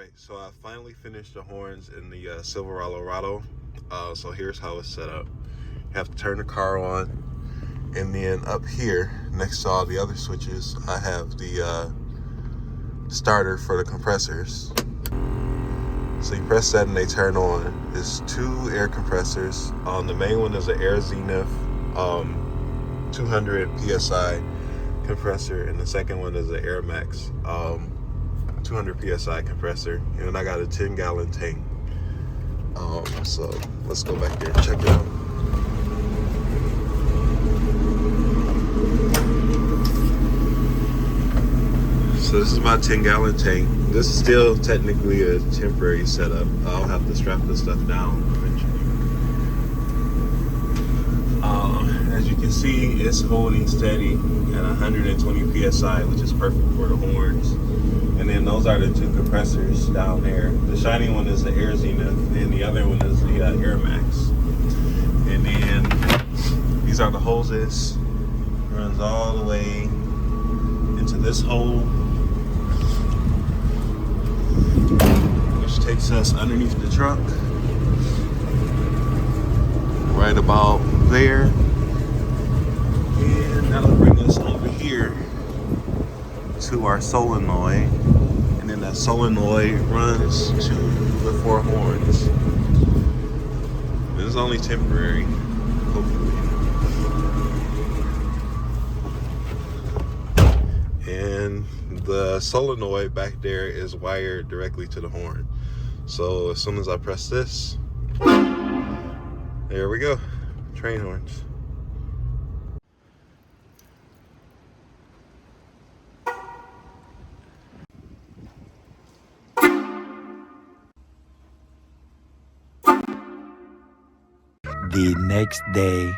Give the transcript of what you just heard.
Alright, so I finally finished the horns in the Silverolorado. So here's how it's set up. You have to turn the car on, and then up here, next to all the other switches, I have the starter for the compressors. So you press that and they turn on. There's two air compressors. The main one is an Air Zenith 200 PSI compressor, and the second one is an Air Max 200 PSI compressor, and I got a 10-gallon tank. So let's go back there and check it out. So this is my 10-gallon tank. This is still technically a temporary setup. I'll have to strap this stuff down eventually. As you can see, it's holding steady at 120 PSI, which is perfect for the horns. And then those are the two compressors down there. The shiny one is the Air Zenith, and the other one is the Air Max. And then these are the hoses. Runs all the way into this hole, which takes us underneath the truck, right about there. And that'll bring us over here to our solenoid, and then that solenoid runs to the four horns. This is only temporary, hopefully. And the solenoid back there is wired directly to the horn. So as soon as I press this, there we go, train horns. The next day.